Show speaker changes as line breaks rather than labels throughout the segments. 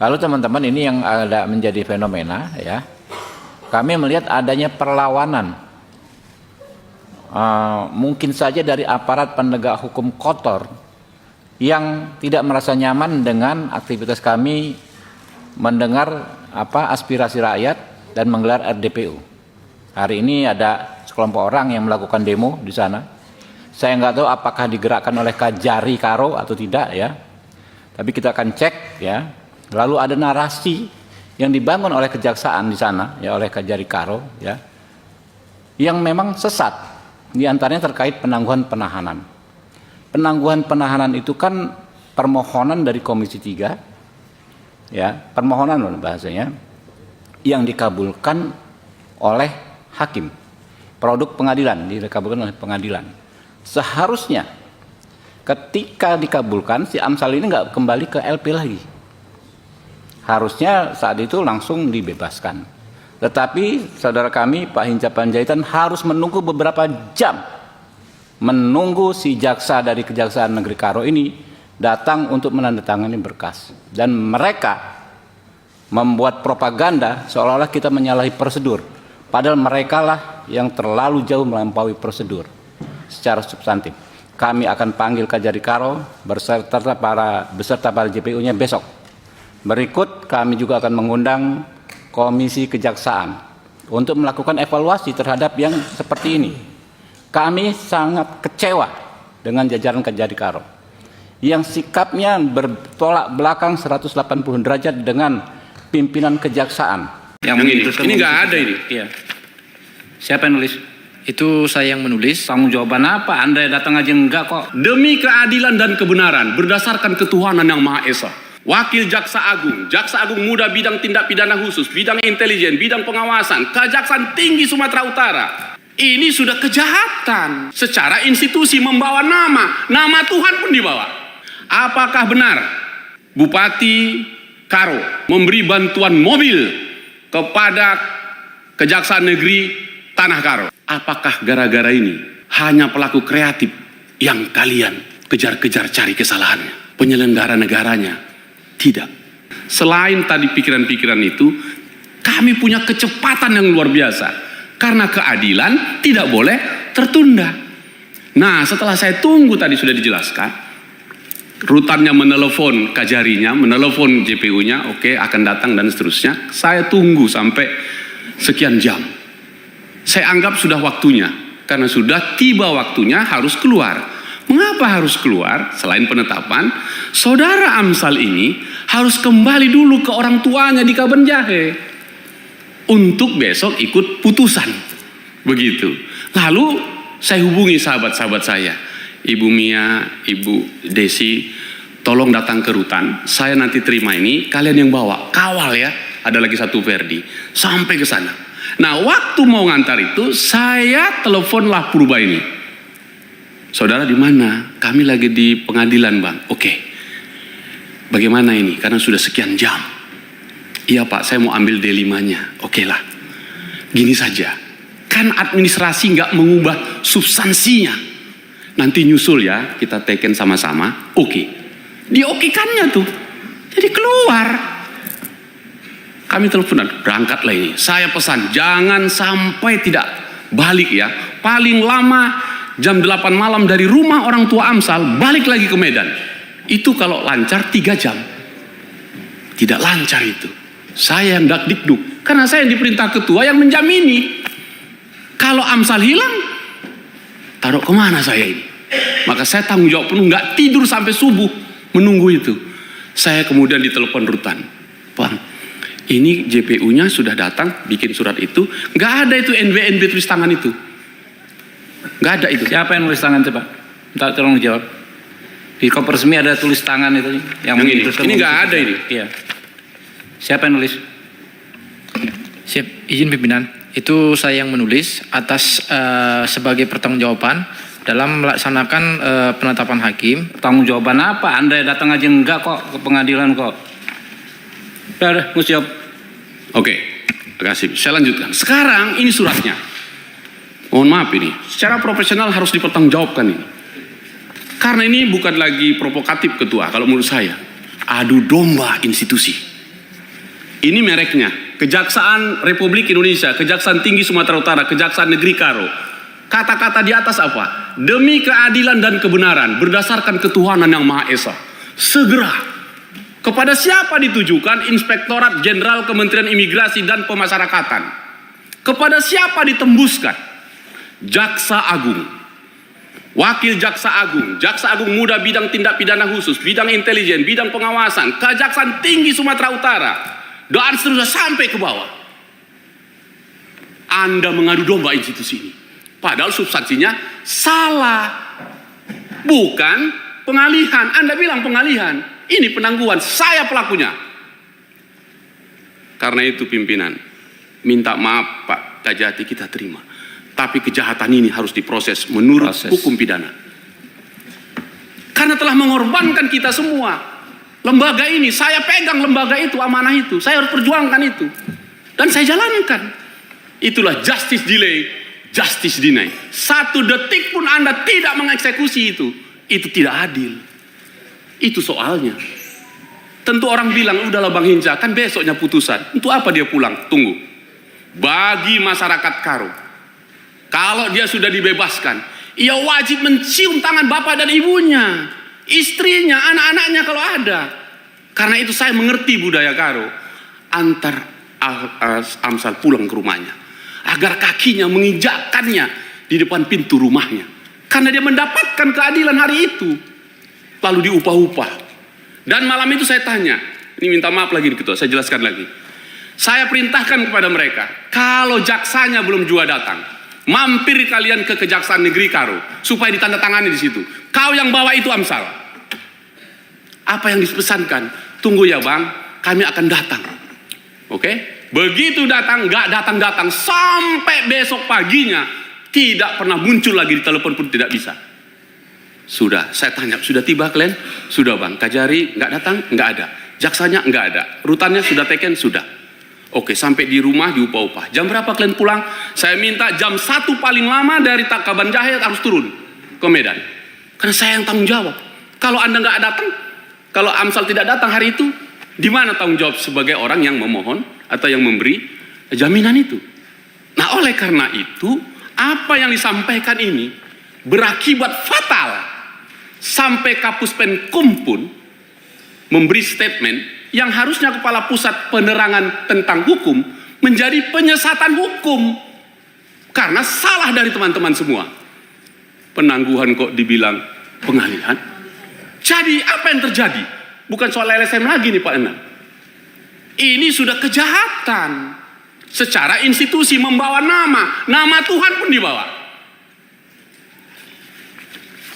Lalu teman-teman, ini yang ada menjadi fenomena ya. Kami melihat adanya perlawanan, mungkin saja dari aparat penegak hukum kotor yang tidak merasa nyaman dengan aktivitas kami mendengar aspirasi rakyat dan menggelar RDPU. Hari ini ada sekelompok orang yang melakukan demo di sana. Saya nggak tahu apakah digerakkan oleh Kajari Karo atau tidak ya. Tapi kita akan cek ya. Lalu ada narasi yang dibangun oleh kejaksaan di sana ya, oleh Kajari Karo ya, yang memang sesat. Di antaranya terkait penangguhan penahanan. Penangguhan penahanan itu kan permohonan dari Komisi 3 ya, permohonan bahasanya, yang dikabulkan oleh hakim, produk pengadilan, dikabulkan oleh pengadilan. Seharusnya ketika dikabulkan si Amsal ini nggak kembali ke LP lagi, harusnya saat itu langsung dibebaskan. Tetapi saudara kami Pak Hinca Panjaitan harus menunggu beberapa jam, menunggu si jaksa dari Kejaksaan Negeri Karo ini datang untuk menandatangani berkas. Dan mereka membuat propaganda seolah-olah kita menyalahi prosedur, padahal mereka lah yang terlalu jauh melampaui prosedur secara substantif. Kami akan panggil Kajari Karo beserta para JPU-nya besok. Berikut kami juga akan mengundang Komisi Kejaksaan untuk melakukan evaluasi terhadap yang seperti ini. Kami sangat kecewa dengan jajaran Kajari Karo yang sikapnya bertolak belakang 180 derajat dengan pimpinan kejaksaan.
Ini nggak ada ini.
Iya. Siapa yang nulis?
Itu saya yang menulis.
Tanggung jawaban apa? Anda datang aja enggak kok.
Demi keadilan dan kebenaran berdasarkan ketuhanan yang Maha Esa. Wakil Jaksa Agung Muda bidang tindak pidana khusus, bidang intelijen, bidang pengawasan, Kejaksaan Tinggi Sumatera Utara. Ini sudah kejahatan. Secara institusi membawa nama Tuhan pun dibawa. Apakah benar Bupati Karo memberi bantuan mobil kepada Kejaksaan Negeri Tanah Karo? Apakah gara-gara ini hanya pelaku kreatif yang kalian kejar-kejar cari kesalahannya? Penyelenggara negaranya? Tidak. Selain tadi pikiran-pikiran itu, kami punya kecepatan yang luar biasa. Karena keadilan tidak boleh tertunda. Nah, setelah saya tunggu tadi sudah dijelaskan, rutannya menelepon Kajarinya, menelepon JPU-nya, oke, akan datang dan seterusnya. Saya tunggu sampai sekian jam. Saya anggap sudah waktunya, karena sudah tiba waktunya harus keluar. Mengapa harus keluar? Selain penetapan, saudara Amsal ini harus kembali dulu ke orang tuanya di Kabanjahe untuk besok ikut putusan. Begitu. Lalu saya hubungi sahabat-sahabat saya, Ibu Mia, Ibu Desi, tolong datang ke rutan. Saya nanti terima ini, kalian yang bawa, kawal ya. Ada lagi satu Verdi, sampai ke sana. Nah, waktu mau ngantar itu, saya teleponlah Purba ini. Saudara di mana? Kami lagi di pengadilan, Bang. Oke. Bagaimana ini? Karena sudah sekian jam. Iya Pak, saya mau ambil D5-nya. Oke lah. Gini saja. Kan administrasi nggak mengubah substansinya. Nanti nyusul ya, kita teken sama-sama. Oke. Diokekannya tuh. Jadi keluar. Kami teleponan, berangkatlah ini. Saya pesan, jangan sampai tidak balik ya. Paling lama jam 8 malam dari rumah orang tua Amsal, balik lagi ke Medan. Itu kalau lancar 3 jam. Tidak lancar itu. Saya yang dakdikduk. Karena saya yang diperintah ketua yang menjamini. Kalau Amsal hilang, taruh kemana saya ini? Maka saya tanggung jawab penuh, nggak tidur sampai subuh menunggu itu. Saya kemudian ditelepon rutan. Bang, ini JPU-nya sudah datang, bikin surat itu. Nggak ada itu NBNB tulis tangan itu. Nggak ada itu.
Siapa yang nulis tangan coba? Tolong dijawab. Di koper resmi ada tulis tangan itu yang
ini nggak ada ini.
Iya. Siapa yang nulis?
Siap, izin pimpinan. Itu saya yang menulis atas sebagai pertanggungjawaban dalam melaksanakan penetapan hakim.
Tanggung jawaban apa? Anda datang aja enggak kok ke pengadilan kok. Udah, siap.
Oke, terima kasih. Saya lanjutkan. Sekarang ini suratnya. Mohon maaf ini, secara profesional harus dipertanggungjawabkan ini. Karena ini bukan lagi provokatif ketua, kalau menurut saya. Adu domba institusi. Ini mereknya, Kejaksaan Republik Indonesia, Kejaksaan Tinggi Sumatera Utara, Kejaksaan Negeri Karo. Kata-kata di atas apa? Demi keadilan dan kebenaran berdasarkan ketuhanan yang Maha Esa. Segera. Kepada siapa ditujukan? Inspektorat Jenderal Kementerian Imigrasi dan Pemasyarakatan. Kepada siapa ditembuskan? Jaksa Agung, Wakil Jaksa Agung, Jaksa Agung Muda bidang tindak pidana khusus, bidang intelijen, bidang pengawasan, Kejaksaan Tinggi Sumatera Utara, dan seterusnya sampai ke bawah. Anda mengadu domba institusi ini, padahal substansinya salah, bukan pengalihan. Anda bilang pengalihan, ini penangguhan, saya pelakunya. Karena itu pimpinan, minta maaf Pak Kajati, kita terima. Tapi kejahatan ini harus diproses menurut hukum pidana. Karena telah mengorbankan kita semua. Lembaga ini, saya pegang lembaga itu, amanah itu. Saya harus perjuangkan itu. Dan saya jalankan. Itulah justice delay, justice deny. 1 detik pun Anda tidak mengeksekusi itu tidak adil. Itu soalnya. Tentu orang bilang, udahlah Bang Hinca, kan besoknya putusan. Untuk apa dia pulang? Tunggu. Bagi masyarakat Karo, kalau dia sudah dibebaskan, ia wajib mencium tangan bapak dan ibunya, istrinya, anak-anaknya kalau ada. Karena itu saya mengerti budaya Karo. Antar Amsal pulang ke rumahnya, agar kakinya menginjakkannya di depan pintu rumahnya. Karena dia mendapatkan keadilan hari itu. Lalu diupah-upah. Dan malam itu saya tanya, ini minta maaf lagi Ketua, saya jelaskan lagi. Saya perintahkan kepada mereka, kalau jaksanya belum juga datang, mampir kalian ke Kejaksaan Negeri Karo supaya ditandatangani di situ. Kau yang bawa itu Amsal. Apa yang dipesankan? Tunggu ya Bang, kami akan datang. Oke? Begitu datang, nggak datang sampai besok paginya tidak pernah muncul lagi di telepon pun tidak bisa. Sudah, saya tanya, sudah tiba kalian? Sudah Bang. Kajari nggak datang? Nggak ada. Jaksanya nggak ada. Rutannya sudah taken? Sudah. Oke, sampai di rumah diupah-upah. Jam berapa kalian pulang? Saya minta jam 1 paling lama dari Takaban Jahit harus turun ke Medan. Karena saya yang tanggung jawab. Kalau Anda nggak datang, kalau Amsal tidak datang hari itu, di mana tanggung jawab sebagai orang yang memohon atau yang memberi jaminan itu? Nah, oleh karena itu, apa yang disampaikan ini berakibat fatal. Sampai Kapus Penkum pun memberi statement yang harusnya Kepala Pusat Penerangan tentang Hukum menjadi penyesatan hukum karena salah dari teman-teman semua. Penangguhan kok dibilang pengalihan. Jadi apa yang terjadi? Bukan soal LSM lagi nih Pak Enam. Ini sudah kejahatan secara institusi, membawa nama Tuhan pun dibawa.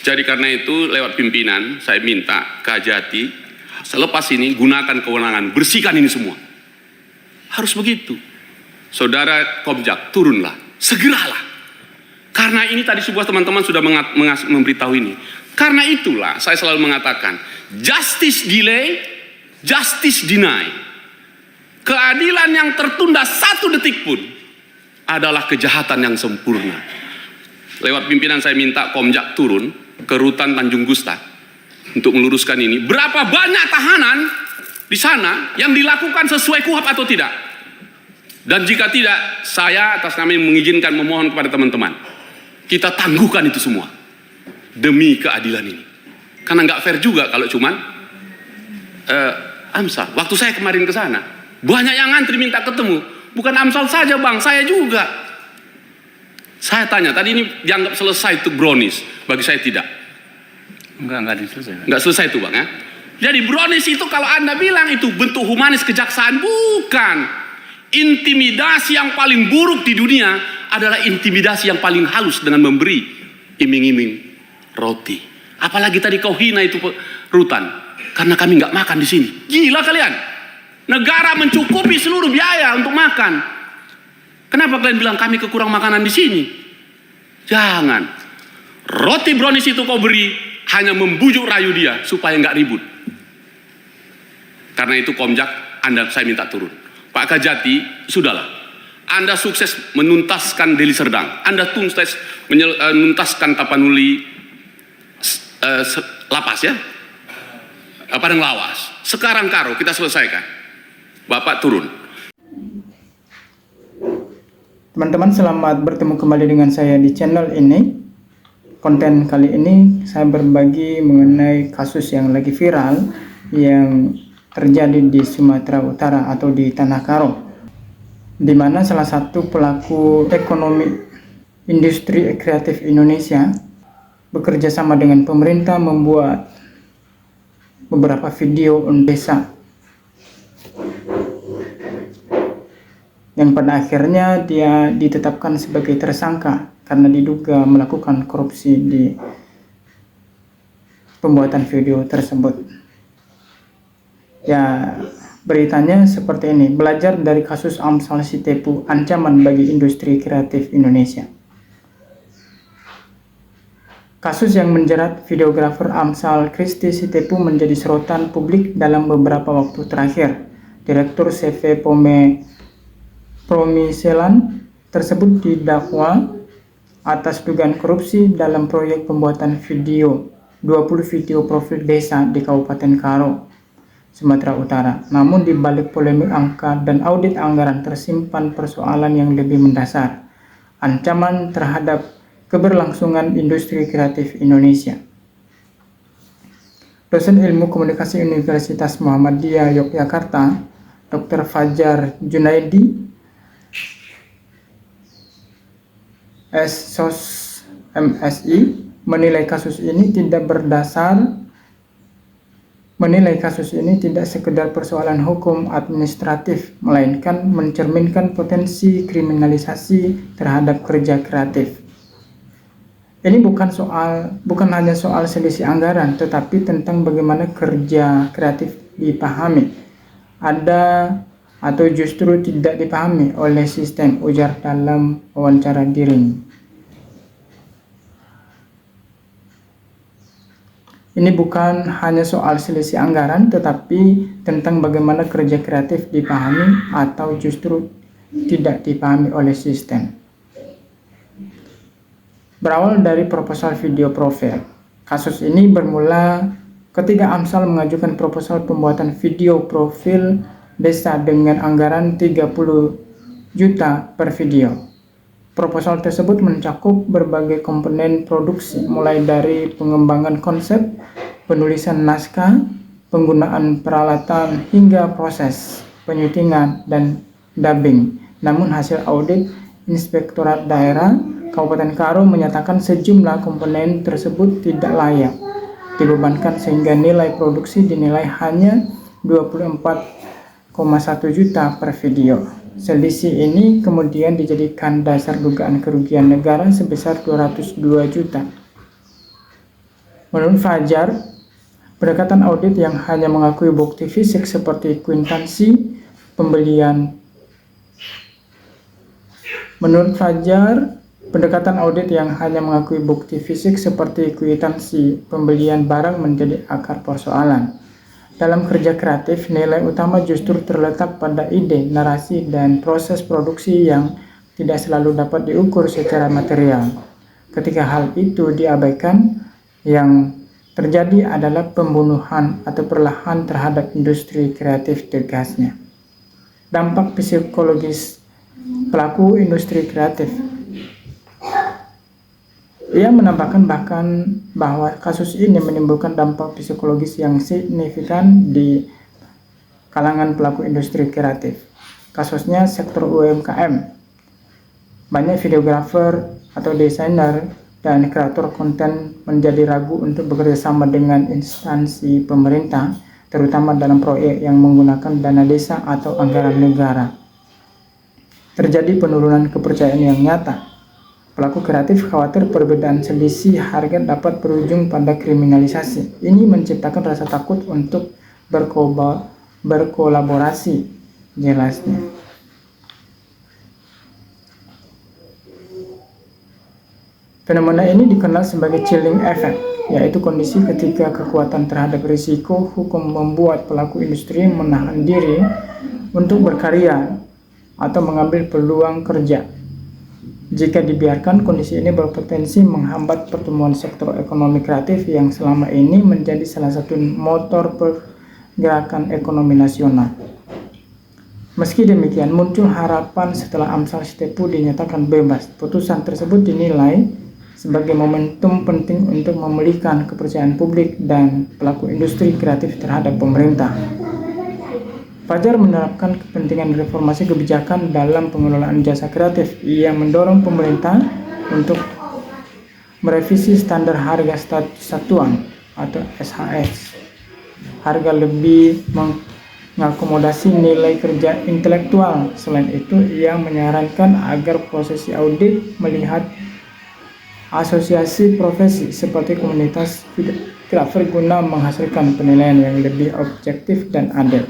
Jadi karena itu lewat pimpinan saya minta Kajati selepas ini gunakan kewenangan, bersihkan ini semua. Harus begitu. Saudara Komjak, turunlah, segeralah. Karena ini tadi sebuah teman-teman sudah memberitahu ini. Karena itulah saya selalu mengatakan, justice delay, justice deny. Keadilan yang tertunda 1 detik pun adalah kejahatan yang sempurna. Lewat pimpinan saya minta Komjak turun ke rutan Tanjung Gusta untuk meluruskan ini. Berapa banyak tahanan di sana yang dilakukan sesuai KUHAP atau tidak? Dan jika tidak, saya atas nama mengizinkan memohon kepada teman-teman, kita tangguhkan itu semua demi keadilan ini. Karena nggak fair juga kalau cuman Amsal. Waktu saya kemarin ke sana, banyak yang ngantri minta ketemu. Bukan Amsal saja Bang, saya juga. Saya tanya, tadi ini dianggap selesai itu brownies, bagi saya tidak.
Enggak selesai.
Enggak selesai itu Bang ya. Jadi brownies itu kalau Anda bilang itu bentuk humanis kejaksaan, bukan. Intimidasi yang paling buruk di dunia adalah intimidasi yang paling halus dengan memberi iming-iming roti. Apalagi tadi kau hina itu rutan, karena kami nggak makan di sini. Gila kalian. Negara mencukupi seluruh biaya untuk makan. Kenapa kalian bilang kami kekurang makanan di sini? Jangan. Roti brownies itu kau beri hanya membujuk rayu dia supaya nggak ribut. Karena itu Komjak, Anda saya minta turun. Pak Kajati, sudahlah. Anda sukses menuntaskan Deli Serdang. Anda sukses menuntaskan Tapanuli lapas ya. Padang Lawas. Sekarang Karo kita selesaikan. Bapak turun.
Teman-teman, selamat bertemu kembali dengan saya di channel ini. Konten kali ini saya berbagi mengenai kasus yang lagi viral yang terjadi di Sumatera Utara atau di Tanah Karo, di mana salah satu pelaku ekonomi industri kreatif Indonesia bekerja sama dengan pemerintah membuat beberapa video desa yang pada akhirnya dia ditetapkan sebagai tersangka karena diduga melakukan korupsi di pembuatan video tersebut. Ya, beritanya seperti ini: belajar dari kasus Amsal Sitepu, ancaman bagi industri kreatif Indonesia. Kasus yang menjerat videografer Amsal Christy Sitepu menjadi sorotan publik dalam beberapa waktu terakhir. Direktur CV Promiselan tersebut didakwa atas dugaan korupsi dalam proyek pembuatan video 20 video profil desa di Kabupaten Karo, Sumatera Utara. Namun di balik polemik angka dan audit anggaran tersimpan persoalan yang lebih mendasar, ancaman terhadap keberlangsungan industri kreatif Indonesia. Dosen Ilmu Komunikasi Universitas Muhammadiyah Yogyakarta, Dr. Fajar Junaidi, SSOS MSI, menilai kasus ini tidak sekedar persoalan hukum administratif, melainkan mencerminkan potensi kriminalisasi terhadap kerja kreatif. Ini bukan hanya soal selisih anggaran, tetapi tentang bagaimana kerja kreatif dipahami, ada atau justru tidak dipahami oleh sistem, ujar dalam wawancara daring. Ini bukan hanya soal selisih anggaran, tetapi tentang bagaimana kerja kreatif dipahami atau justru tidak dipahami oleh sistem. Berawal dari proposal video profil, kasus ini bermula ketika Amsal mengajukan proposal pembuatan video profil desa dengan anggaran 30 juta per video. Proposal tersebut mencakup berbagai komponen produksi, mulai dari pengembangan konsep, penulisan naskah, penggunaan peralatan, hingga proses penyutingan dan dubbing. Namun hasil audit Inspektorat Daerah Kabupaten Karo menyatakan sejumlah komponen tersebut tidak layak dibebankan sehingga nilai produksi dinilai hanya 24,1 juta per video. Selisih ini kemudian dijadikan dasar dugaan kerugian negara sebesar 202 juta. Menurut Fajar, pendekatan audit yang hanya mengakui bukti fisik seperti kwitansi pembelian barang menjadi akar persoalan. Dalam kerja kreatif, nilai utama justru terletak pada ide, narasi, dan proses produksi yang tidak selalu dapat diukur secara material. Ketika hal itu diabaikan, yang terjadi adalah pembunuhan atau perlahan terhadap industri kreatif, tegasnya. Dampak psikologis pelaku industri kreatif. Ia menambahkan bahwa kasus ini menimbulkan dampak psikologis yang signifikan di kalangan pelaku industri kreatif. Kasusnya sektor UMKM. Banyak videografer atau desainer dan kreator konten menjadi ragu untuk bekerja sama dengan instansi pemerintah, terutama dalam proyek yang menggunakan dana desa atau anggaran negara. Terjadi penurunan kepercayaan yang nyata. Pelaku kreatif khawatir perbedaan selisih harga dapat berujung pada kriminalisasi. Ini menciptakan rasa takut untuk berkolaborasi, jelasnya. Fenomena ini dikenal sebagai chilling effect, yaitu kondisi ketika kekuatan terhadap risiko hukum membuat pelaku industri menahan diri untuk berkarya atau mengambil peluang kerja. Jika dibiarkan, kondisi ini berpotensi menghambat pertumbuhan sektor ekonomi kreatif yang selama ini menjadi salah satu motor pergerakan ekonomi nasional. Meski demikian, muncul harapan setelah Amsal Sitepu dinyatakan bebas. Putusan tersebut dinilai sebagai momentum penting untuk memulihkan kepercayaan publik dan pelaku industri kreatif terhadap pemerintah. Fajar menerapkan kepentingan reformasi kebijakan dalam pengelolaan jasa kreatif. Ia mendorong pemerintah untuk merevisi standar harga satuan atau SHS. Harga lebih mengakomodasi nilai kerja intelektual. Selain itu, ia menyarankan agar prosesi audit melihat asosiasi profesi seperti komunitas videografer guna menghasilkan penilaian yang lebih objektif dan adil.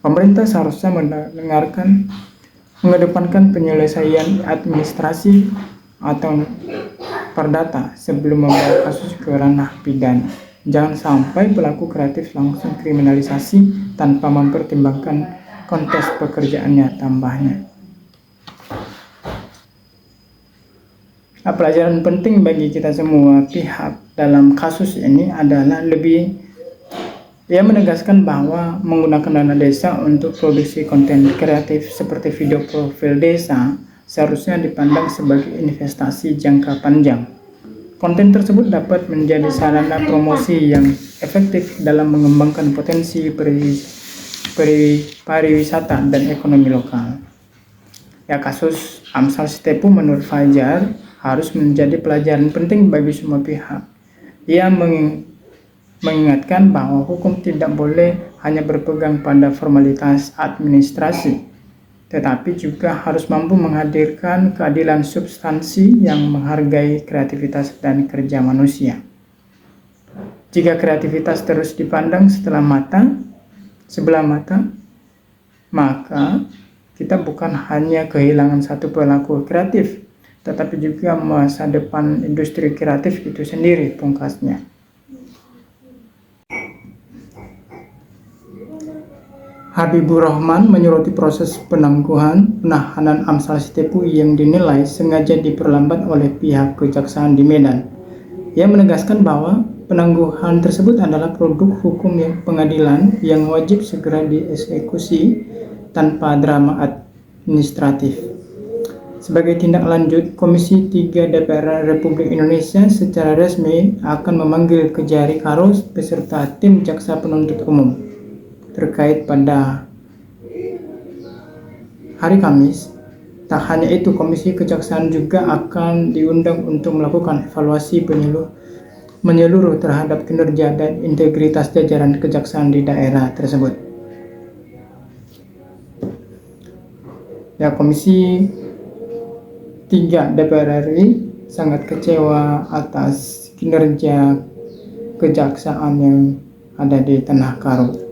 Pemerintah seharusnya mengedepankan penyelesaian administrasi atau perdata sebelum membawa kasus ke ranah pidana. Jangan sampai pelaku kreatif langsung kriminalisasi tanpa mempertimbangkan konteks pekerjaannya tambahnya. Pelajaran penting bagi kita semua pihak dalam kasus ini adalah ia menegaskan bahwa menggunakan dana desa untuk produksi konten kreatif seperti video profil desa seharusnya dipandang sebagai investasi jangka panjang. Konten tersebut dapat menjadi sarana promosi yang efektif dalam mengembangkan potensi pariwisata dan ekonomi lokal. Kasus Amsal Sitepu menurut Fajar harus menjadi pelajaran penting bagi semua pihak. Ia mengingatkan bahwa hukum tidak boleh hanya berpegang pada formalitas administrasi, tetapi juga harus mampu menghadirkan keadilan substansi yang menghargai kreativitas dan kerja manusia. Jika kreativitas terus dipandang sebelah mata, maka kita bukan hanya kehilangan satu pelaku kreatif, tetapi juga masa depan industri kreatif itu sendiri, pungkasnya. Habibur Rahman menyoroti proses penahanan Amsal Sitepu yang dinilai sengaja diperlambat oleh pihak kejaksaan di Medan. Ia menegaskan bahwa penangguhan tersebut adalah produk hukum pengadilan yang wajib segera dieksekusi tanpa drama administratif. Sebagai tindak lanjut, Komisi 3 DPR Republik Indonesia secara resmi akan memanggil Kejari Karo beserta tim jaksa penuntut umum terkait pada hari Kamis. Tak hanya itu, Komisi Kejaksaan juga akan diundang untuk melakukan evaluasi menyeluruh terhadap kinerja dan integritas jajaran kejaksaan di daerah tersebut. Komisi 3 DPR RI sangat kecewa atas kinerja kejaksaan yang ada di Tanah Karo.